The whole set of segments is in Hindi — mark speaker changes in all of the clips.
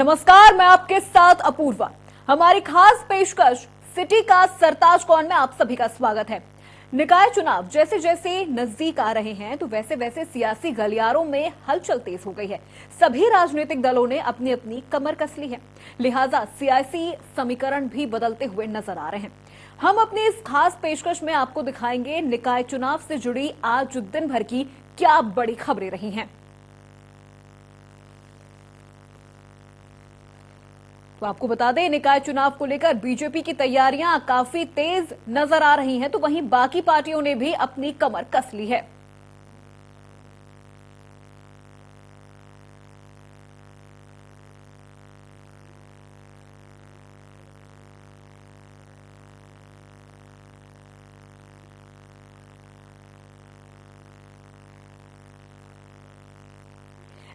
Speaker 1: नमस्कार, मैं आपके साथ अपूर्वा। हमारी खास पेशकश सिटी का सरताज कौन में आप सभी का स्वागत है। निकाय चुनाव जैसे जैसे नजदीक आ रहे हैं तो वैसे वैसे सियासी गलियारों में हलचल तेज हो गई है। सभी राजनीतिक दलों ने अपनी अपनी कमर कस ली है, लिहाजा सियासी समीकरण भी बदलते हुए नजर आ रहे हैं। हम अपनी इस खास पेशकश में आपको दिखाएंगे निकाय चुनाव से जुड़ी आज दिन भर की क्या बड़ी खबरें रही हैं। तो आपको बता दें, निकाय चुनाव को लेकर बीजेपी की तैयारियां काफी तेज नजर आ रही हैं, तो वहीं बाकी पार्टियों ने भी अपनी कमर कस ली है।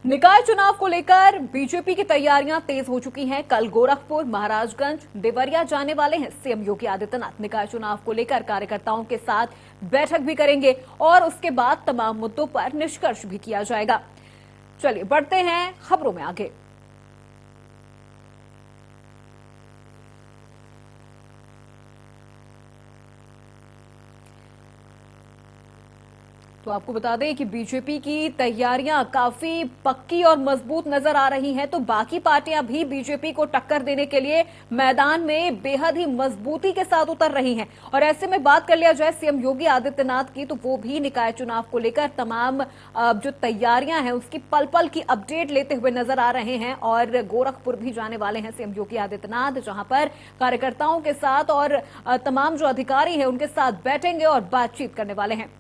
Speaker 1: निकाय चुनाव को लेकर बीजेपी की तैयारियां तेज हो चुकी हैं। कल गोरखपुर, महाराजगंज, देवरिया जाने वाले हैं सीएम योगी आदित्यनाथ। निकाय चुनाव को लेकर कार्यकर्ताओं के साथ बैठक भी करेंगे और उसके बाद तमाम मुद्दों पर निष्कर्ष भी किया जाएगा। चलिए बढ़ते हैं खबरों में आगे। तो आपको बता दें कि बीजेपी की तैयारियां काफी पक्की और मजबूत नजर आ रही हैं, तो बाकी पार्टियां भी बीजेपी को टक्कर देने के लिए मैदान में बेहद ही मजबूती के साथ उतर रही हैं। और ऐसे में बात कर लिया जाए सीएम योगी आदित्यनाथ की, तो वो भी निकाय चुनाव को लेकर तमाम जो तैयारियां हैं उसकी पल पल की अपडेट लेते हुए नजर आ रहे हैं। और गोरखपुर भी जाने वाले हैं सीएम योगी आदित्यनाथ, जहां पर कार्यकर्ताओं के साथ और तमाम जो अधिकारी हैं उनके साथ बैठेंगे और बातचीत करने वाले हैं।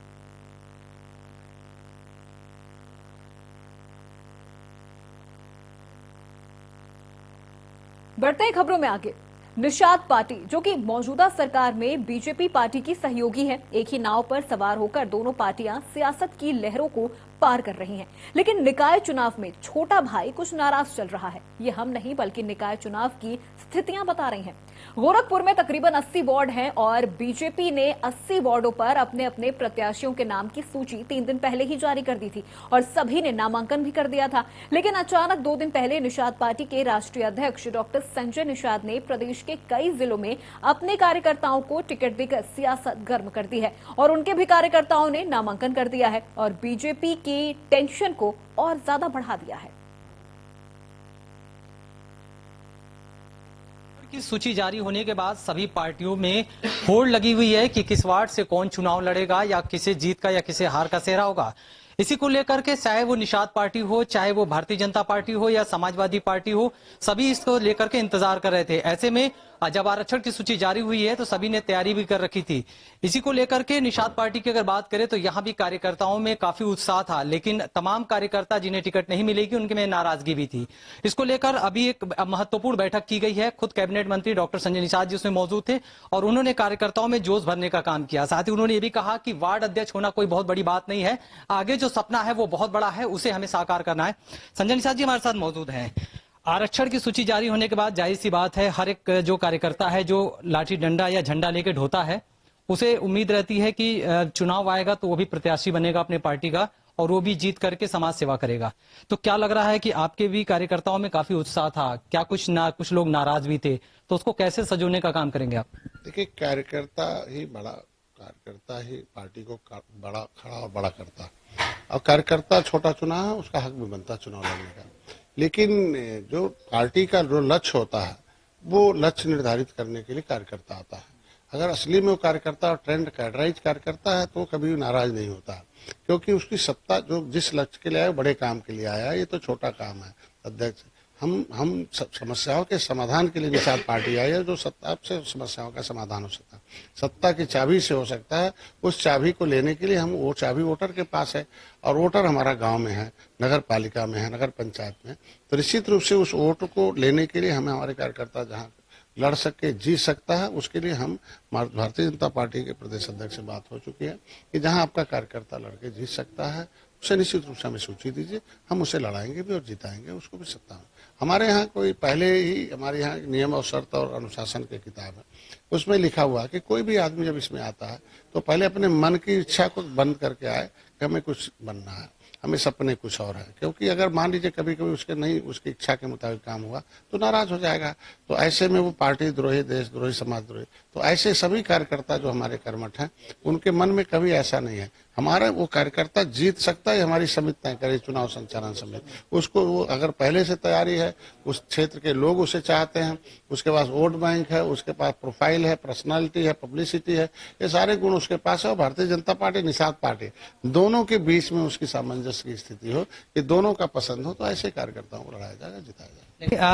Speaker 1: बढ़ते हैं खबरों में आगे। निषाद पार्टी, जो कि मौजूदा सरकार में बीजेपी पार्टी की सहयोगी है, एक ही नाव पर सवार होकर दोनों पार्टियां सियासत की लहरों को पार कर रही हैं। लेकिन निकाय चुनाव में छोटा भाई कुछ नाराज चल रहा है। ये हम नहीं बल्कि निकाय चुनाव की स्थितियां बता रही हैं। गोरखपुर में तकरीबन 80 वार्ड हैं और बीजेपी ने 80 वार्डों पर अपने अपने प्रत्याशियों के नाम की सूची 3 दिन पहले ही जारी कर दी थी और सभी ने नामांकन भी कर दिया था। लेकिन अचानक 2 दिन पहले निषाद पार्टी के राष्ट्रीय अध्यक्ष डॉक्टर संजय निषाद ने प्रदेश के कई जिलों में अपने कार्यकर्ताओं को टिकट देकर सियासत गर्म कर दी है और उनके भी कार्यकर्ताओं ने नामांकन कर दिया है और बीजेपी की टेंशन को और ज्यादा बढ़ा दिया है।
Speaker 2: की सूची जारी होने के बाद सभी पार्टियों में होड़ लगी हुई है कि किस वार्ड से कौन चुनाव लड़ेगा या किसे जीत का या किसे हार का सेहरा होगा। इसी को लेकर के चाहे वो निषाद पार्टी हो, चाहे वो भारतीय जनता पार्टी हो या समाजवादी पार्टी हो, सभी इसको लेकर के इंतजार कर रहे थे। ऐसे में जब आरक्षण की सूची जारी हुई है तो सभी ने तैयारी भी कर रखी थी। इसी को लेकर के निषाद पार्टी की अगर बात करें तो यहाँ भी कार्यकर्ताओं में काफी उत्साह था, लेकिन तमाम कार्यकर्ता जिन्हें टिकट नहीं मिलेगी उनके में नाराजगी भी थी। इसको लेकर अभी एक महत्वपूर्ण बैठक की गई है। खुद कैबिनेट मंत्री डॉक्टर संजय निषाद जी उसमें मौजूद थे और उन्होंने कार्यकर्ताओं में जोश भरने का काम किया। साथ ही उन्होंने ये भी कहा कि वार्ड अध्यक्ष होना कोई बहुत बड़ी बात नहीं है, आगे जो सपना है वो बहुत बड़ा है, उसे हमें साकार करना है। संजय निषाद जी हमारे साथ मौजूद हैं। आरक्षण की सूची जारी होने के बाद जाहिर सी बात है हर एक जो कार्यकर्ता है जो लाठी डंडा या झंडा लेके ढोता है, उसे उम्मीद रहती है कि चुनाव आएगा तो वो भी प्रत्याशी बनेगा अपने पार्टी का और वो भी जीत करके समाज सेवा करेगा। तो क्या लग रहा है कि आपके भी कार्यकर्ताओं में काफी उत्साह था, क्या कुछ लोग नाराज भी थे, तो उसको कैसे सजोने का काम करेंगे आप?
Speaker 3: देखिए, कार्यकर्ता ही पार्टी को बड़ा खड़ा और बड़ा करता है और कार्यकर्ता छोटा चुना है, उसका हक भी बनता है चुनाव लड़ने का। लेकिन जो पार्टी का जो लक्ष्य होता है वो लक्ष्य निर्धारित करने के लिए कार्यकर्ता आता है। अगर असली में वो कार्यकर्ता ट्रेंड कैडराइज कार्यकर्ता है तो कभी भी नाराज नहीं होता, क्योंकि उसकी सत्ता जो जिस लक्ष्य के लिए आया बड़े काम के लिए आया, ये तो छोटा काम है। अध्यक्ष हम समस्याओं के समाधान के लिए निषाद पार्टी आई है, जो सत्ता से समस्याओं का समाधान हो सकता है, सत्ता की चाबी से हो सकता है। उस चाबी को लेने के लिए हम वो चाबी वोटर के पास है और वोटर हमारा गांव में है, नगर पालिका में है, नगर पंचायत में। तो निश्चित रूप से उस वोट को लेने के लिए हमें हमारे कार्यकर्ता जहाँ लड़ सके, जीत सकता है, उसके लिए हम भारतीय जनता पार्टी के प्रदेश अध्यक्ष से बात हो चुकी है कि जहाँ आपका कार्यकर्ता लड़के जीत सकता है उसे निश्चित रूप से हमें सूची दीजिए, हम उसे लड़ाएंगे भी और जिताएंगे उसको भी सत्ता में। हमारे यहाँ कोई पहले ही हमारे यहाँ नियम और शर्त और अनुशासन की किताब है, उसमें लिखा हुआ है कि कोई भी आदमी जब इसमें आता है तो पहले अपने मन की इच्छा को बंद करके आए हमें कुछ बनना है, हमें सपने कुछ और है। क्योंकि अगर मान लीजिए कभी कभी उसके नहीं उसकी इच्छा के मुताबिक काम हुआ तो नाराज हो जाएगा, तो ऐसे में वो पार्टी द्रोही, देशद्रोही, समाजद्रोही। तो ऐसे सभी कार्यकर्ता जो हमारे कर्मठ हैं उनके मन में कभी ऐसा नहीं है। हमारा वो कार्यकर्ता जीत सकता है, हमारी समिति तय करे, चुनाव संचालन समिति, उसको वो अगर पहले से तैयारी है, उस क्षेत्र के लोग उसे चाहते हैं, उसके पास वोट बैंक है, उसके पास प्रोफाइल है, पर्सनालिटी है, पब्लिसिटी है, ये सारे गुण उसके पास है। और भारतीय जनता पार्टी, निषाद पार्टी, दोनों के बीच में उसकी सामंजस्य की स्थिति हो कि दोनों का पसंद हो, तो ऐसे कार्यकर्ताओं को लड़ाया जाएगा, जिताया जाएगा।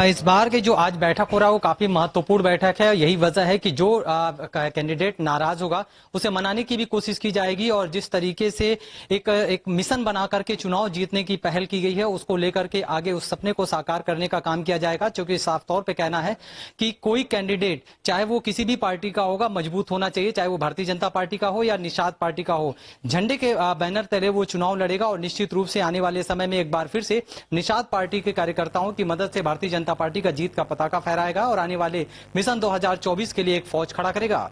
Speaker 2: इस बार के जो आज बैठक हो रहा है वो काफी महत्वपूर्ण बैठक है। यही वजह है कि जो कैंडिडेट नाराज होगा उसे मनाने की भी कोशिश की जाएगी, और जिस तरीके से एक मिशन बना करके चुनाव जीतने की पहल की गई है उसको लेकर के आगे उस सपने को साकार करने का काम किया जाएगा। क्योंकि साफ तौर पे कहना है कि कोई कैंडिडेट चाहे वो किसी भी पार्टी का होगा मजबूत होना चाहिए, चाहे वो भारतीय जनता पार्टी का हो या निषाद पार्टी का हो। झंडे के बैनर तले वो चुनाव लड़ेगा, और निश्चित रूप से आने वाले समय में एक बार फिर से निषाद पार्टी के कार्यकर्ताओं की मदद से भारतीय जनता पार्टी का जीत का पताका फहराएगा और आने वाले मिशन 2024 के लिए एक फौज खड़ा करेगा।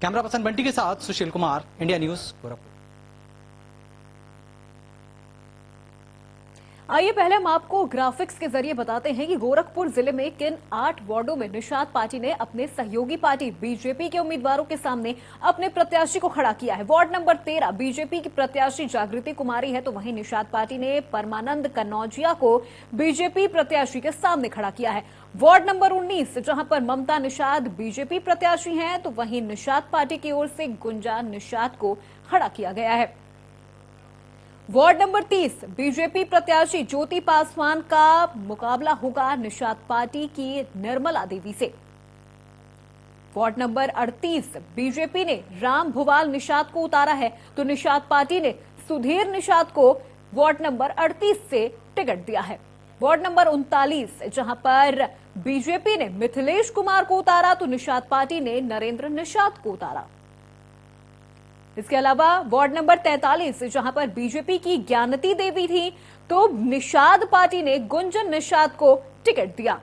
Speaker 2: कैमरा पर्सन बंटी के साथ सुशील कुमार, इंडिया न्यूज, गोरखपुर।
Speaker 1: आइए पहले हम आपको ग्राफिक्स के जरिए बताते हैं कि गोरखपुर जिले में किन 8 वार्डों में निषाद पार्टी ने अपने सहयोगी पार्टी बीजेपी के उम्मीदवारों के सामने अपने प्रत्याशी को खड़ा किया है। वार्ड नंबर 13 बीजेपी की प्रत्याशी जागृति कुमारी है, तो वहीं निषाद पार्टी ने परमानंद कन्नौजिया को बीजेपी प्रत्याशी के सामने खड़ा किया है। वार्ड नंबर 19 जहां पर ममता निषाद बीजेपी प्रत्याशी हैं, तो वहीं निषाद पार्टी की ओर से गुंजा निषाद को खड़ा किया गया है। वार्ड नंबर 30 बीजेपी प्रत्याशी ज्योति पासवान का मुकाबला होगा निषाद पार्टी की निर्मला देवी से। वार्ड नंबर 38 बीजेपी ने राम भुवाल निषाद को उतारा है, तो निषाद पार्टी ने सुधीर निषाद को वार्ड नंबर 38 से टिकट दिया है। वार्ड नंबर 39 जहां पर बीजेपी ने मिथिलेश कुमार को उतारा, तो निषाद पार्टी ने नरेंद्र निषाद को उतारा। इसके अलावा वार्ड नंबर 43 जहां पर बीजेपी की ज्ञानती देवी थी, तो निषाद पार्टी ने गुंजन निषाद को टिकट दिया।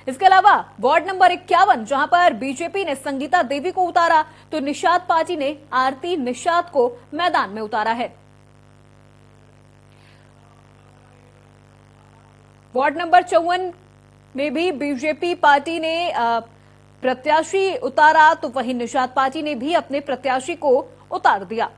Speaker 1: इसके अलावा वार्ड नंबर 51 जहां पर बीजेपी ने संगीता देवी को उतारा, तो निषाद पार्टी ने आरती निषाद को मैदान में उतारा है। वार्ड नंबर 54 में भी बीजेपी पार्टी ने प्रत्याशी उतारा, तो वहीं निषाद पार्टी ने भी अपने प्रत्याशी को उतार दिया।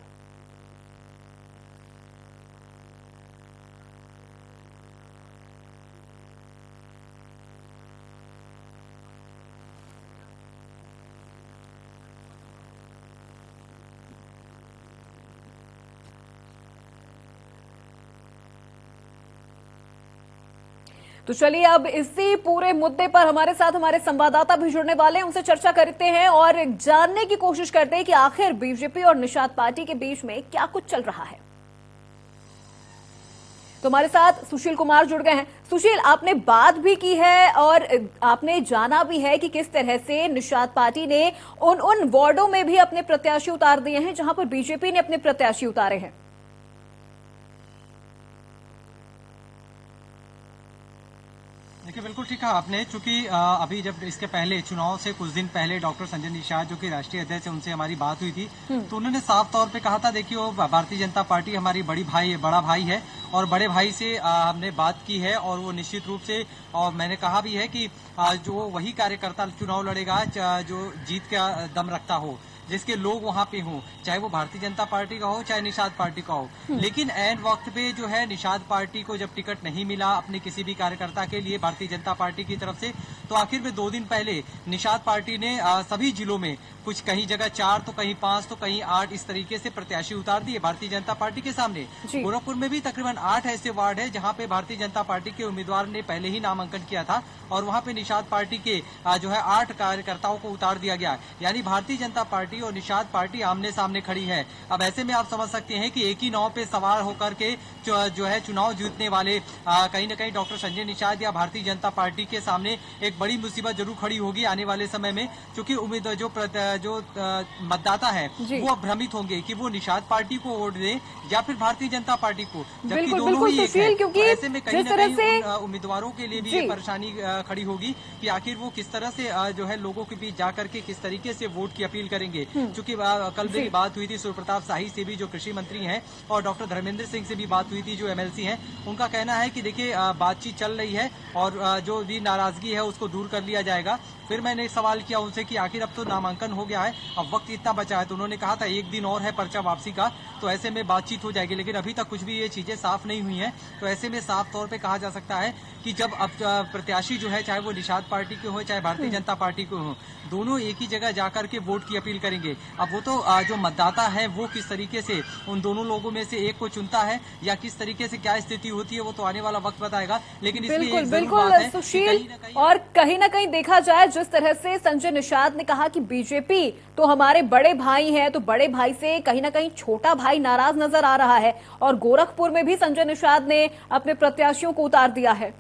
Speaker 1: तो चलिए अब इसी पूरे मुद्दे पर हमारे साथ हमारे संवाददाता भी जुड़ने वाले हैं, उनसे चर्चा करते हैं और जानने की कोशिश करते हैं कि आखिर बीजेपी और निषाद पार्टी के बीच में क्या कुछ चल रहा है। तो हमारे साथ सुशील कुमार जुड़ गए हैं। सुशील, आपने बात भी की है और आपने जाना भी है कि किस तरह से निषाद पार्टी ने उन वार्डों में भी अपने प्रत्याशी उतार दिए हैं जहां पर बीजेपी ने अपने प्रत्याशी उतारे हैं।
Speaker 2: देखिए, बिल्कुल ठीक कहा आपने। चूंकि अभी जब इसके पहले चुनाव से कुछ दिन पहले डॉक्टर संजय निषाद जो कि राष्ट्रीय अध्यक्ष है, उनसे हमारी बात हुई थी, तो उन्होंने साफ तौर पे कहा था, देखिए वो भारतीय जनता पार्टी हमारी बड़ा भाई है और बड़े भाई से हमने बात की है और वो निश्चित रूप से, और मैंने कहा भी है कि जो वही कार्यकर्ता चुनाव लड़ेगा जो जीत का दम रखता हो, जिसके लोग वहां पे हों, चाहे वो भारतीय जनता पार्टी का हो चाहे निषाद पार्टी का हो। लेकिन ऐन वक्त पे जो है निषाद पार्टी को जब टिकट नहीं मिला अपने किसी भी कार्यकर्ता के लिए भारतीय जनता पार्टी की तरफ से, तो आखिर में 2 दिन पहले निषाद पार्टी ने सभी जिलों में कुछ कहीं जगह 4 तो कहीं 5 तो कहीं 8 इस तरीके से प्रत्याशी उतार दिए भारतीय जनता पार्टी के सामने। गोरखपुर में भी तकरीबन 8 ऐसे वार्ड है जहां पे भारतीय जनता पार्टी के उम्मीदवार ने पहले ही नामांकन किया था और वहां पे निषाद पार्टी के जो है 8 कार्यकर्ताओं को उतार दिया गया। यानी भारतीय जनता पार्टी और निषाद पार्टी आमने सामने खड़ी है। अब ऐसे में आप समझ सकते हैं कि एक ही नाव पे सवार होकर के जो है चुनाव जीतने वाले कहीं न कहीं डॉक्टर संजय निषाद या भारतीय जनता पार्टी के सामने एक बड़ी मुसीबत जरूर खड़ी होगी आने वाले समय में, क्योंकि जो मतदाता है वो अब भ्रमित होंगे कि वो निषाद पार्टी को वोट दे या फिर भारतीय जनता पार्टी को, जबकि दोनों ही एक है। तो ऐसे में कहीं न कहीं उम्मीदवारों के लिए भी ये परेशानी खड़ी होगी कि आखिर वो किस तरह से जो है लोगों के बीच जाकर के किस तरीके से वोट की अपील करेंगे। करेंगे। चूंकि कल मेरी बात हुई थी सूर्यप्रताप शाही से भी, जो कृषि मंत्री हैं, और डॉक्टर धर्मेंद्र सिंह से भी बात हुई थी, जो MLC हैं। उनका कहना है कि देखिए बातचीत चल रही है और जो भी नाराजगी है उसको दूर कर लिया जाएगा। फिर मैंने सवाल किया उनसे कि आखिर अब तो नामांकन हो गया है, अब वक्त इतना बचा है, तो उन्होंने कहा था 1 दिन और है पर्चा वापसी का, तो ऐसे में बातचीत हो जाएगी। लेकिन अभी तक कुछ भी ये चीजें साफ नहीं हुई हैं। तो ऐसे में साफ तौर पे कहा जा सकता है कि जब अब प्रत्याशी जो है, चाहे वो निषाद पार्टी के हो चाहे भारतीय जनता पार्टी के हो, दोनों एक ही जगह जाकर के वोट की अपील करेंगे। अब वो तो जो मतदाता है वो किस तरीके से उन दोनों लोगों में से एक को चुनता है या किस तरीके से क्या स्थिति होती है, वो तो आने वाला वक्त बताएगा। लेकिन इसमें
Speaker 1: बिल्कुल
Speaker 2: एक जरूर
Speaker 1: बिल्कुल
Speaker 2: बात है कि
Speaker 1: सुशील, और कहीं ना कहीं देखा जाए जिस तरह से संजय निषाद ने कहा कि बीजेपी तो हमारे बड़े भाई हैं, तो बड़े भाई से कहीं ना कहीं छोटा भाई नाराज नजर आ रहा है, और गोरखपुर में भी संजय निषाद ने अपने प्रत्याशियों को उतार दिया है।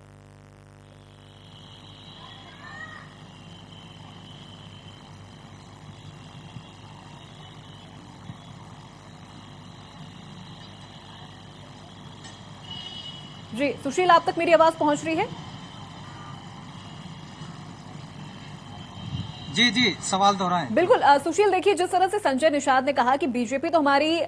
Speaker 1: जी सुशील, आप तक मेरी आवाज पहुंच रही है?
Speaker 2: जी जी, सवाल दोहराएं।
Speaker 1: बिल्कुल सुशील, देखिए जिस तरह से संजय निषाद ने कहा कि बीजेपी तो हमारी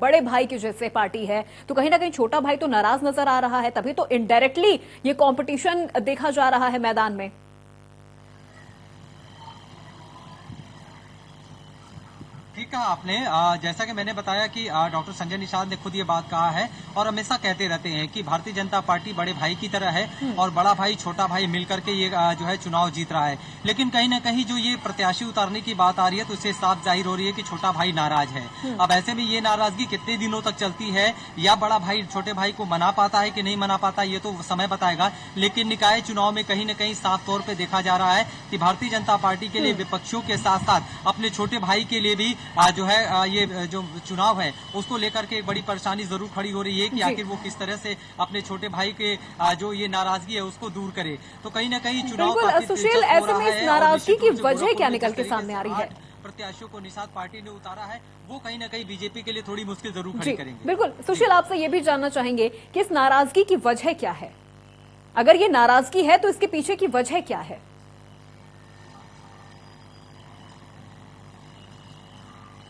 Speaker 1: बड़े भाई की जैसे पार्टी है, तो कहीं ना कहीं छोटा भाई तो नाराज नजर आ रहा है, तभी तो इनडायरेक्टली ये कंपटीशन देखा जा रहा है मैदान में।
Speaker 2: ठीक कहा आपने। जैसा कि मैंने बताया कि डॉक्टर संजय निषाद ने खुद ये बात कहा है और हमेशा कहते रहते हैं कि भारतीय जनता पार्टी बड़े भाई की तरह है और बड़ा भाई छोटा भाई मिलकर के ये जो है चुनाव जीत रहा है। लेकिन कहीं ना कहीं जो ये प्रत्याशी उतारने की बात आ रही है, तो इससे साफ जाहिर हो रही है कि छोटा भाई नाराज है। अब ऐसे में ये नाराजगी कितने दिनों तक चलती है, या बड़ा भाई छोटे भाई को मना पाता है कि नहीं मना पाता, ये तो समय बताएगा। लेकिन निकाय चुनाव में कहीं ना कहीं साफ तौर पर देखा जा रहा है कि भारतीय जनता पार्टी के लिए विपक्षियों के साथ साथ अपने छोटे भाई के लिए भी जो है ये जो चुनाव है उसको लेकर के एक बड़ी परेशानी जरूर खड़ी हो रही है कि आखिर वो किस तरह से अपने छोटे भाई के जो ये नाराजगी है उसको दूर करे। तो कहीं ना कहीं चुनाव
Speaker 1: बिल्कुल सुशील, ऐसे में इस नाराजगी की वजह क्या निकल के सामने आ रही है?
Speaker 2: प्रत्याशियों को निषाद पार्टी ने उतारा है, वो कहीं ना कहीं बीजेपी के लिए थोड़ी मुश्किल जरूर खड़ी करेंगे।
Speaker 1: बिल्कुल सुशील, आपसे ये भी जानना चाहेंगे कि इस नाराजगी की वजह क्या है? अगर ये नाराजगी है तो इसके पीछे की वजह क्या है?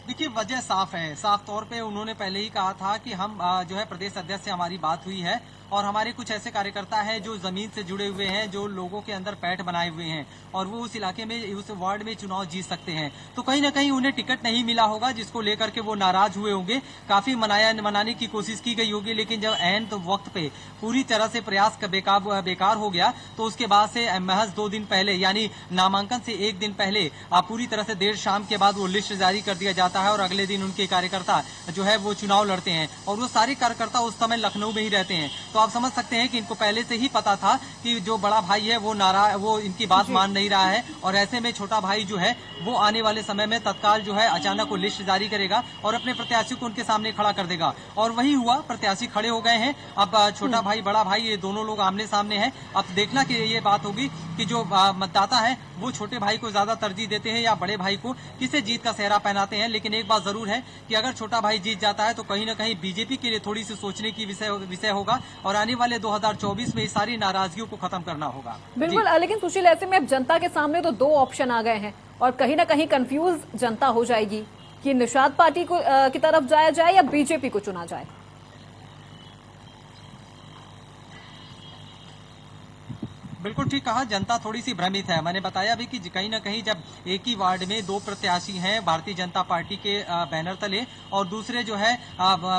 Speaker 2: देखिए वजह साफ है, साफ तौर पे उन्होंने पहले ही कहा था कि हम जो है प्रदेश अध्यक्ष से हमारी बात हुई है और हमारे कुछ ऐसे कार्यकर्ता हैं जो जमीन से जुड़े हुए हैं, जो लोगों के अंदर पैठ बनाए हुए हैं और वो उस इलाके में उस वार्ड में चुनाव जीत सकते हैं। तो कहीं ना कहीं उन्हें टिकट नहीं मिला होगा, जिसको लेकर के वो नाराज हुए होंगे। काफी मनाने की कोशिश की गई होगी, लेकिन जब एन तो वक्त पे पूरी तरह से प्रयास बेकार हो गया, तो उसके बाद से महज 2 दिन पहले यानी नामांकन से 1 दिन पहले पूरी तरह से देर शाम के बाद वो लिस्ट जारी कर दिया जाता है और अगले दिन उनके कार्यकर्ता जो है वो चुनाव लड़ते हैं और वो सारे कार्यकर्ता उस समय लखनऊ में ही रहते हैं। तो आप समझ सकते हैं कि इनको पहले से ही पता था कि जो बड़ा भाई है वो इनकी बात मान नहीं रहा है और ऐसे में छोटा भाई जो है वो आने वाले समय में तत्काल जो है अचानक वो लिस्ट जारी करेगा और अपने प्रत्याशी को उनके सामने खड़ा कर देगा। और वही हुआ, प्रत्याशी खड़े हो गए हैं। अब छोटा भाई बड़ा भाई ये दोनों लोग आमने सामने हैं। अब देखना कि ये बात होगी कि जो मतदाता है वो छोटे भाई को ज्यादा तरजीह देते हैं या बड़े भाई को, किसे जीत का सेहरा पहनाते हैं। लेकिन एक बात जरूर है कि अगर छोटा भाई जीत जाता है तो कहीं ना कहीं बीजेपी के लिए थोड़ी सी सोचने की विषय होगा और आने वाले 2024 में इस सारी नाराजगियों को खत्म करना होगा।
Speaker 1: बिल्कुल, लेकिन सुशील ऐसे में अब जनता के सामने तो 2 ऑप्शन आ गए हैं और कहीं ना कहीं कंफ्यूज जनता हो जाएगी कि निषाद पार्टी को की तरफ जाया जाए या बीजेपी को चुना जाए।
Speaker 2: बिल्कुल ठीक कहा, जनता थोड़ी सी भ्रमित है। मैंने बताया भी कि कहीं ना कहीं जब एक ही वार्ड में 2 प्रत्याशी हैं भारतीय जनता पार्टी के बैनर तले और दूसरे जो है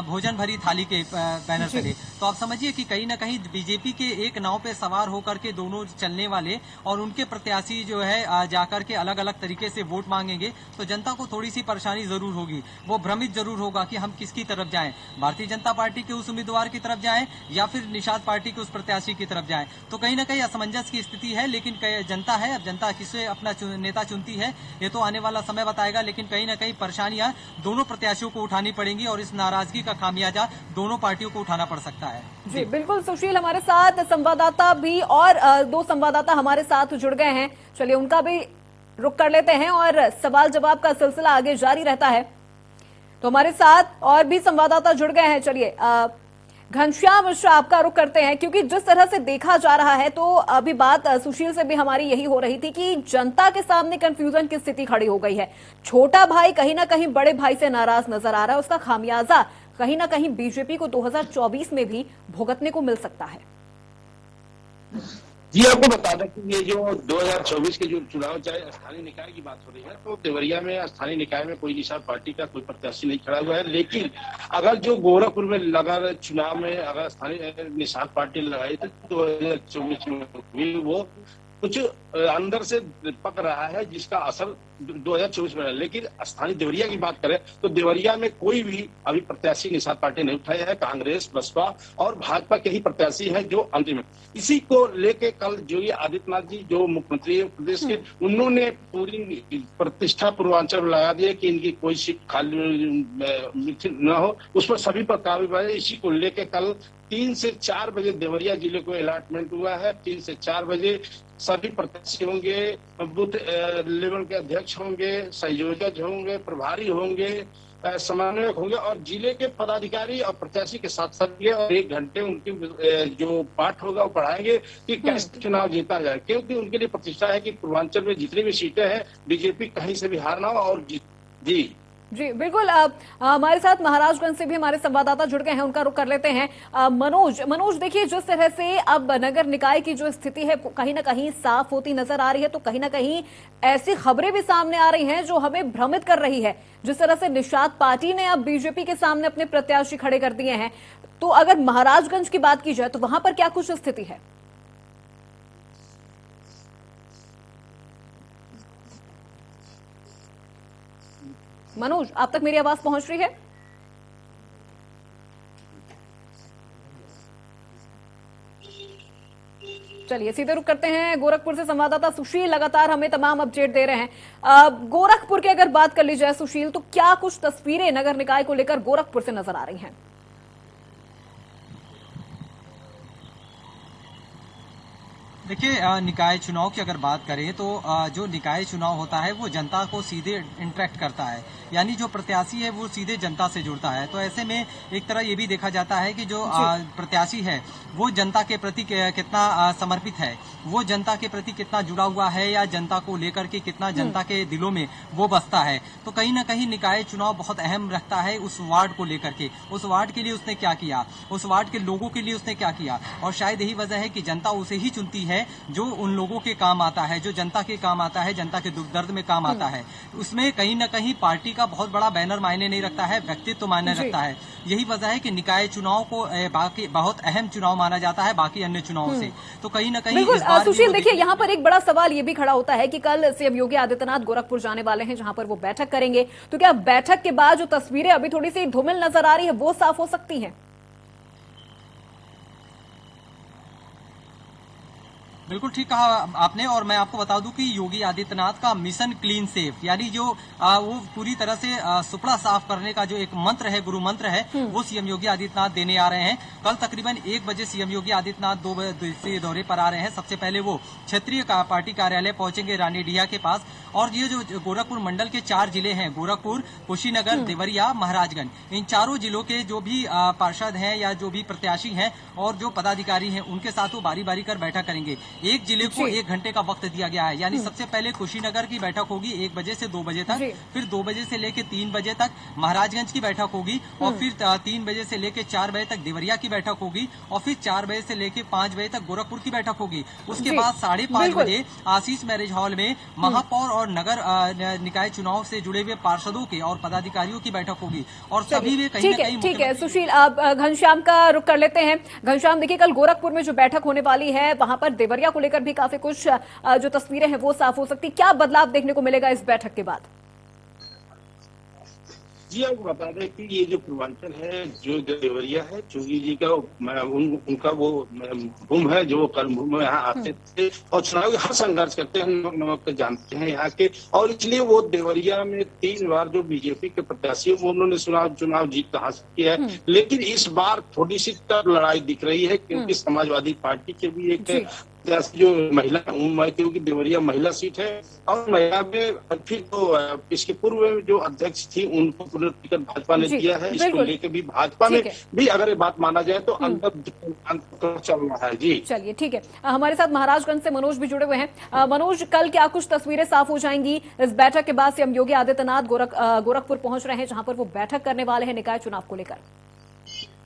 Speaker 2: भोजन भरी थाली के बैनर तले, तो आप समझिए कि कहीं ना कहीं बीजेपी के एक नाव पे सवार होकर के दोनों चलने वाले और उनके प्रत्याशी जो है जाकर के अलग अलग तरीके से वोट मांगेंगे, तो जनता को थोड़ी सी परेशानी जरूर होगी। वो भ्रमित जरूर होगा कि हम किसकी तरफ जाएं, भारतीय जनता पार्टी के उस उम्मीदवार की तरफ जाएं या फिर निषाद पार्टी के उस प्रत्याशी की तरफ जाएं। तो कहीं ना कहीं असमंजस की स्थिति है। लेकिन जनता है, अब जनता किसे अपना नेता चुनती है ये तो आने वाला समय बताएगा। लेकिन कहीं ना कहीं परेशानियां दोनों प्रत्याशियों को उठानी पड़ेंगी और इस नाराजगी का खामियाजा दोनों पार्टियों को उठाना पड़ सकता है।
Speaker 1: जी बिल्कुल सुशील, हमारे साथ संवाददाता भी और 2 संवाददाता हमारे साथ जुड़ गए हैं। चलिए उनका भी रुख कर लेते हैं और सवाल जवाब का सिलसिला आगे जारी रहता है। तो हमारे साथ और भी संवाददाता जुड़ गए हैं। चलिए घनश्याम मिश्रा, आपका रुख करते हैं, क्योंकि जिस तरह से देखा जा रहा है, तो अभी बात सुशील से भी हमारी यही हो रही थी कि जनता के सामने कंफ्यूजन की स्थिति खड़ी हो गई है। छोटा भाई कहीं ना कहीं बड़े भाई से नाराज नजर आ रहा है, उसका खामियाजा कहीं ना कहीं बीजेपी को 2024 में भी भुगतने को मिल सकता है।
Speaker 4: जी, आपको बता दें कि ये जो 2024 के जो चुनाव, चाहे स्थानीय निकाय की बात हो रही है, तो देवरिया में स्थानीय निकाय में कोई निषाद पार्टी का कोई प्रत्याशी नहीं खड़ा हुआ है। लेकिन अगर जो गोरखपुर में लगा चुनाव में अगर स्थानीय निषाद पार्टी लगाई तो 2024 में वो कुछ अंदर से पक रहा है, जिसका असर 2024 में है। लेकिन स्थानीय देवरिया की बात करें तो देवरिया में कोई भी अभी प्रत्याशी निषाद पार्टी नहीं उठाया है। कांग्रेस, बसपा और भाजपा के ही प्रत्याशी हैं जो अंतिम है। इसी को लेके कल योगी आदित्यनाथ जी जो मुख्यमंत्री प्रदेश के, उन्होंने पूरी प्रतिष्ठा पूर्वांचल में लगा दिया कि इनकी कोई सीट खाली न हो, उस पर सभी पर कार्रवाई। इसी को लेके कल 3 से 4 बजे देवरिया जिले को अलॉटमेंट हुआ है। 3 से 4 बजे सभी प्रत्याशी होंगे, बूथ लेवल के अध्यक्ष होंगे, संयोजक होंगे, प्रभारी होंगे, समन्वयक होंगे और जिले के पदाधिकारी और प्रत्याशी के साथ साथ और 1 घंटे उनकी जो पाठ होगा वो पढ़ाएंगे कि कैसे चुनाव जीता जाए, क्योंकि उनके लिए प्रतिष्ठा है कि पूर्वांचल में जितनी भी सीटें हैं बीजेपी कहीं से भी हार ना हो और जी
Speaker 1: जी बिल्कुल। हमारे साथ महाराजगंज से भी हमारे संवाददाता जुड़ गए हैं, उनका रुख कर लेते हैं। मनोज, देखिए जिस तरह से अब नगर निकाय की जो स्थिति है कहीं ना कहीं साफ होती नजर आ रही है, तो कहीं ना कहीं ऐसी खबरें भी सामने आ रही हैं जो हमें भ्रमित कर रही है। जिस तरह से निषाद पार्टी ने अब बीजेपी के सामने अपने प्रत्याशी खड़े कर दिए हैं, तो अगर महाराजगंज की बात की जाए तो वहां पर क्या कुछ स्थिति है? मनोज, आप तक मेरी आवाज पहुंच रही है? चलिए सीधे रुक करते हैं गोरखपुर से। संवाददाता सुशील लगातार हमें तमाम अपडेट दे रहे हैं। गोरखपुर की अगर बात कर ली जाए सुशील, तो क्या कुछ तस्वीरें नगर निकाय को लेकर गोरखपुर से नजर आ रही हैं?
Speaker 2: देखिए, निकाय चुनाव की अगर बात करें तो जो निकाय चुनाव होता है वो जनता को सीधे इंटरेक्ट करता है, यानी जो प्रत्याशी है वो सीधे जनता से जुड़ता है। तो ऐसे में एक तरह ये भी देखा जाता है कि जो प्रत्याशी है वो जनता के प्रति कितना समर्पित है, वो जनता के प्रति कितना जुड़ा हुआ है, या जनता को लेकर के कितना जनता के दिलों में वो बसता है। तो कहीं ना कहीं निकाय चुनाव बहुत अहम रखता है उस वार्ड को लेकर के, उस वार्ड के लिए उसने क्या किया, उस वार्ड के लोगों के लिए उसने क्या किया। और शायद यही वजह है कि जनता उसे ही चुनती है जो उन लोगों के काम आता है, जो जनता के काम आता है, जनता के दुख दर्द में काम आता है। उसमें कहीं ना कहीं पार्टी का बहुत बड़ा बैनर मायने नहीं रखता है, व्यक्तित्व मायने रखता है। यही वजह है कि निकाय चुनाव को बाकी बहुत अहम चुनाव माना जाता है बाकी अन्य चुनावों से। तो कहीं ना कहीं
Speaker 1: सुशील, देखिए यहाँ पर एक बड़ा सवाल ये भी खड़ा होता है कि कल सीएम योगी आदित्यनाथ गोरखपुर जाने वाले हैं, जहां पर वो बैठक करेंगे। तो क्या बैठक के बाद जो तस्वीरें अभी थोड़ी सी धूमिल नजर आ रही है वो साफ हो सकती हैं?
Speaker 2: बिल्कुल ठीक कहा आपने। और मैं आपको बता दूं कि योगी आदित्यनाथ का मिशन क्लीन सेफ, यानी जो वो पूरी तरह से सुपड़ा साफ करने का जो एक मंत्र है, गुरु मंत्र है, वो सीएम योगी आदित्यनाथ देने आ रहे हैं। कल तकरीबन 1 बजे सीएम योगी आदित्यनाथ 2 दिवसीय दौरे पर आ रहे हैं। सबसे पहले वो क्षेत्रीय पार्टी कार्यालय पहुंचेंगे रानीडीहा के पास। और ये जो गोरखपुर मंडल के 4 जिले हैं, गोरखपुर, कुशीनगर, देवरिया, महाराजगंज, इन चारों जिलों के जो भी पार्षद हैं या जो भी प्रत्याशी हैं और जो पदाधिकारी हैं, उनके साथ वो बारी बारी कर बैठक करेंगे। एक जिले को 1 घंटे का वक्त दिया गया है, यानी सबसे पहले कुशीनगर की बैठक होगी 1 बजे से 2 बजे तक, फिर 2 बजे से लेकर 3 बजे तक महाराजगंज की बैठक होगी, और फिर 3 बजे से लेकर 4 बजे तक देवरिया की बैठक होगी, और फिर 4 बजे से लेकर 5 बजे तक गोरखपुर की बैठक होगी। उसके बाद 5:30 बजे आशीष मैरिज हॉल में महापौर और नगर निकाय चुनाव से जुड़े हुए पार्षदों के और पदाधिकारियों की बैठक होगी। और सभी में कहीं ना कहीं
Speaker 1: ठीक है सुशील, आप घनश्याम का रुख कर लेते हैं। घनश्याम, देखिए कल गोरखपुर में जो बैठक होने वाली है वहां पर देवरिया को लेकर भी काफी कुछ जो तस्वीरें हैं वो साफ हो सकती। क्या बदलाव देखने को मिलेगा इस बैठक के बाद?
Speaker 4: जी, आपको बता दें कि ये जो पूर्वांचल है, जो देवरिया है, जोगी जी का उनका वो भूम है, जो कर्मभूमि में यहाँ आते थे और चुनाव हर संघर्ष करते हैं, नमक जानते हैं यहाँ के। और इसलिए वो देवरिया में 3 बार जो बीजेपी के प्रत्याशी वो उन्होंने चुनाव जीत हासिल किया है। लेकिन इस बार थोड़ी सी टफ लड़ाई दिख रही है, क्योंकि समाजवादी पार्टी के भी एक प्रत्याशी जो महिला मैं क्योंकि देवरिया महिला सीट है और महिला में फिर तो इसके पूर्व में जो अध्यक्ष थी उनको पुनर्टिकट भाजपा ने दिया है। इसको लेकर भी भाजपा में भी अगर ये बात माना जाए तो अंतर चल रहा है। जी
Speaker 1: चलिए ठीक है, हमारे साथ महाराजगंज से मनोज भी जुड़े हुए हैं। मनोज, कल क्या कुछ तस्वीरें साफ हो जाएंगी इस बैठक के बाद? सीएम योगी आदित्यनाथ गोरखपुर पहुंच रहे हैं जहां पर वो बैठक करने वाले हैं निकाय चुनाव को लेकर।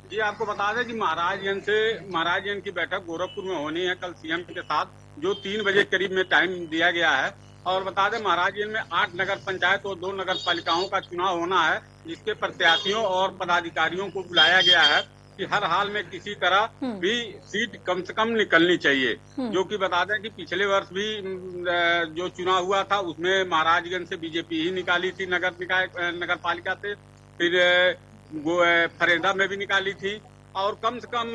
Speaker 5: जी आपको बता दें कि महाराजगंज की बैठक गोरखपुर में होनी है कल सीएम के साथ, जो 3 बजे करीब में टाइम दिया गया है। और बता दें महाराजगंज में 8 नगर पंचायत और 2 नगर पालिकाओं का चुनाव होना है, जिसके प्रत्याशियों और पदाधिकारियों को बुलाया गया है कि हर हाल में किसी तरह भी सीट कम से कम निकलनी चाहिए। जो कि बता दें कि पिछले वर्ष भी जो चुनाव हुआ था उसमें महाराजगंज से बीजेपी ही निकाली थी नगर पालिका से, फिर फरेदा में भी निकाली थी और कम से कम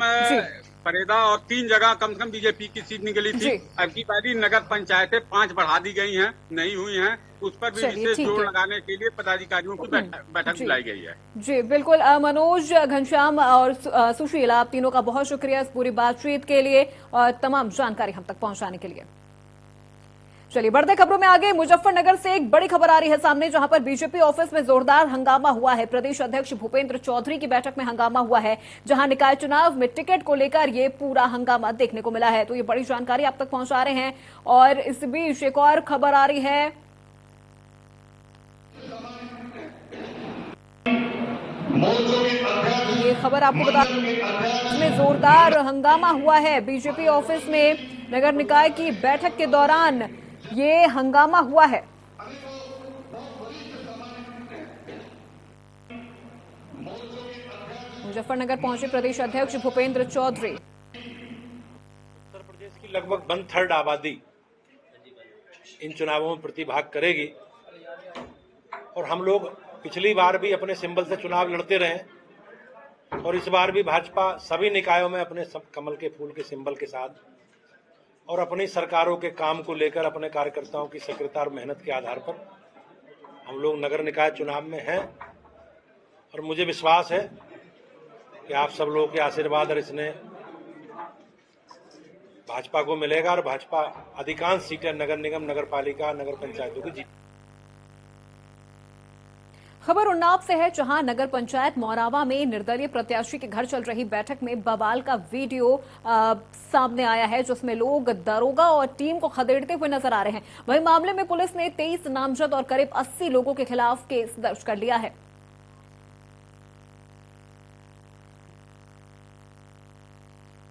Speaker 5: फरेदा और 3 जगह कम से कम बीजेपी की सीट निकली थी। अब की बारी नगर पंचायतें 5 बढ़ा दी गई हैं, नहीं हुई हैं, उस पर भी विशेष जोर लगाने के लिए पदाधिकारियों की बैठक बुलाई गई है।
Speaker 1: जी बिल्कुल मनोज, घनश्याम और सुशील, आप तीनों का बहुत शुक्रिया इस पूरी बातचीत के लिए और तमाम जानकारी हम तक पहुंचाने के लिए। चलिए बढ़ते खबरों में आगे। मुजफ्फरनगर से एक बड़ी खबर आ रही है सामने, जहां पर बीजेपी ऑफिस में जोरदार हंगामा हुआ है। प्रदेश अध्यक्ष भूपेंद्र चौधरी की बैठक में हंगामा हुआ है, जहां निकाय चुनाव में टिकट को लेकर ये पूरा हंगामा देखने को मिला है। तो ये बड़ी जानकारी आप तक पहुंचा रहे हैं। और इस बीच एक और खबर आ रही है, ये खबर आपको बता, इसमें जोरदार हंगामा हुआ है बीजेपी ऑफिस में। नगर निकाय की बैठक के दौरान ये हंगामा हुआ है। मुजफ्फरनगर पहुंचे प्रदेश अध्यक्ष भूपेंद्र चौधरी।
Speaker 6: उत्तर प्रदेश की लगभग 1/3 आबादी इन चुनावों में प्रतिभाग करेगी और हम लोग पिछली बार भी अपने सिंबल से चुनाव लड़ते रहे और इस बार भी भाजपा सभी निकायों में अपने कमल के फूल के सिंबल के साथ और अपनी सरकारों के काम को लेकर अपने कार्यकर्ताओं की सक्रियता और मेहनत के आधार पर हम लोग नगर निकाय चुनाव में हैं। और मुझे विश्वास है कि आप सब लोगों के आशीर्वाद और इसने भाजपा को मिलेगा और भाजपा अधिकांश सीटें नगर निगम, नगर पालिका, नगर पंचायतों की जीत।
Speaker 1: खबर उन्नाव से है, जहां नगर पंचायत मौरावा में निर्दलीय प्रत्याशी के घर चल रही बैठक में बवाल का वीडियो सामने आया है, जिसमें लोग दरोगा और टीम को खदेड़ते हुए नजर आ रहे हैं। वहीं मामले में पुलिस ने 23 नामजद और करीब 80 लोगों के खिलाफ केस दर्ज कर लिया है।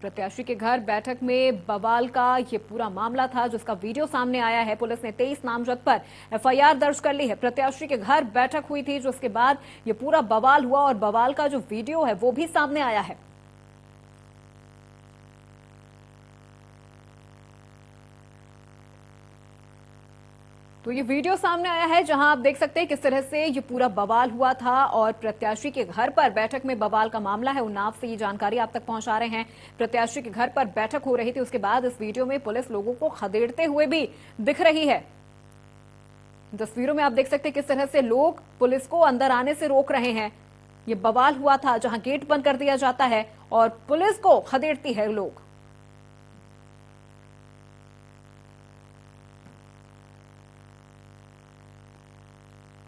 Speaker 1: प्रत्याशी के घर बैठक में बवाल का ये पूरा मामला था, जिसका वीडियो सामने आया है। पुलिस ने 23 नामजद पर एफआईआर दर्ज कर ली है। प्रत्याशी के घर बैठक हुई थी, जिसके बाद ये पूरा बवाल हुआ और बवाल का जो वीडियो है वो भी सामने आया है। तो ये वीडियो सामने आया है, जहां आप देख सकते हैं किस तरह से ये पूरा बवाल हुआ था और प्रत्याशी के घर पर बैठक में बवाल का मामला है। उन्नाव से ये जानकारी आप तक पहुंचा रहे हैं। प्रत्याशी के घर पर बैठक हो रही थी, उसके बाद इस वीडियो में पुलिस लोगों को खदेड़ते हुए भी दिख रही है। तस्वीरों में आप देख सकते हैं किस तरह से लोग पुलिस को अंदर आने से रोक रहे हैं। ये बवाल हुआ था जहां गेट बंद कर दिया जाता है और पुलिस को खदेड़ती है लोग।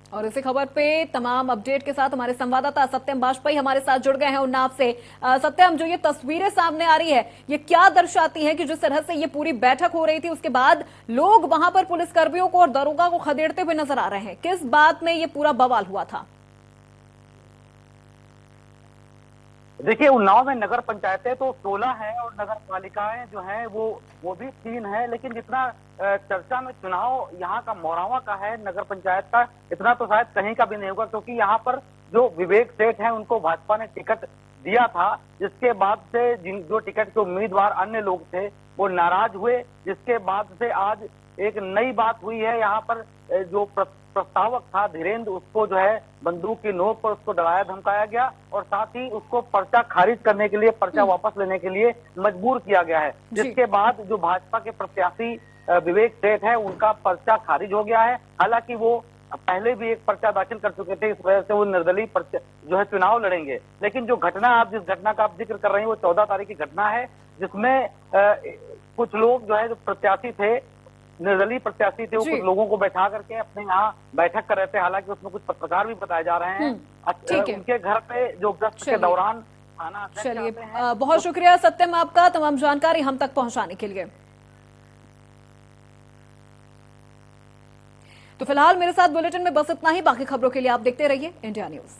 Speaker 1: और इसी खबर पे तमाम अपडेट के साथ हमारे संवाददाता सत्यम बाजपेयी हमारे साथ जुड़ गए हैं उन्नाव से। सत्यम, जो ये तस्वीरें सामने आ रही है, ये क्या दर्शाती है कि जिस तरह से ये पूरी बैठक हो रही थी, उसके बाद लोग वहां पर पुलिसकर्मियों को और दरोगा को खदेड़ते हुए नजर आ रहे हैं? किस बात में ये पूरा बवाल हुआ था?
Speaker 7: देखिए, उन्नाव में नगर पंचायतें तो 16 है और नगर पालिकाएं जो है वो भी 3 है, लेकिन जितना चर्चा में चुनाव यहाँ का मौरावा का है, नगर पंचायत का, इतना तो शायद कहीं का भी नहीं होगा, क्योंकि यहाँ पर जो विवेक सेठ है उनको भाजपा ने टिकट दिया था, जिसके बाद से जो टिकट के उम्मीदवार अन्य लोग थे वो नाराज हुए, जिसके बाद से आज एक नई बात हुई है। यहाँ पर जो प्रस्तावक था धीरेन्द्र, उसको जो है बंदूक की नोक पर उसको डराया धमकाया गया और साथ ही उसको पर्चा खारिज करने के लिए, पर्चा वापस लेने के लिए मजबूर किया गया है, जिसके बाद जो भाजपा के प्रत्याशी विवेक सेठ है उनका पर्चा खारिज हो गया है। हालांकि वो पहले भी एक पर्चा दाखिल कर चुके थे, इस वजह से वो निर्दलीय जो है चुनाव लड़ेंगे। लेकिन जो घटना, आप जिस घटना का आप जिक्र कर रहे हैं, वो 14 तारीख की घटना है, जिसमें कुछ लोग जो है जो प्रत्याशी थे, निर्दलीय प्रत्याशी थे, वो
Speaker 1: जी।
Speaker 7: कुछ लोगों को बैठा करके अपने यहाँ बैठक कर रहे थे। हालांकि उसमें कुछ पत्रकार भी बताए जा रहे हैं।
Speaker 1: ठीक है।
Speaker 7: उनके घर पे जो गश्त के
Speaker 1: चलिए।
Speaker 7: दौरान थाना अध्यक्ष
Speaker 1: चलिए,
Speaker 7: आते हैं।
Speaker 1: बहुत शुक्रिया सत्यम आपका तमाम जानकारी हम तक पहुंचाने के लिए। तो फिलहाल मेरे साथ बुलेटिन में बस इतना ही। बाकी खबरों के लिए आप देखते रहिए इंडिया न्यूज।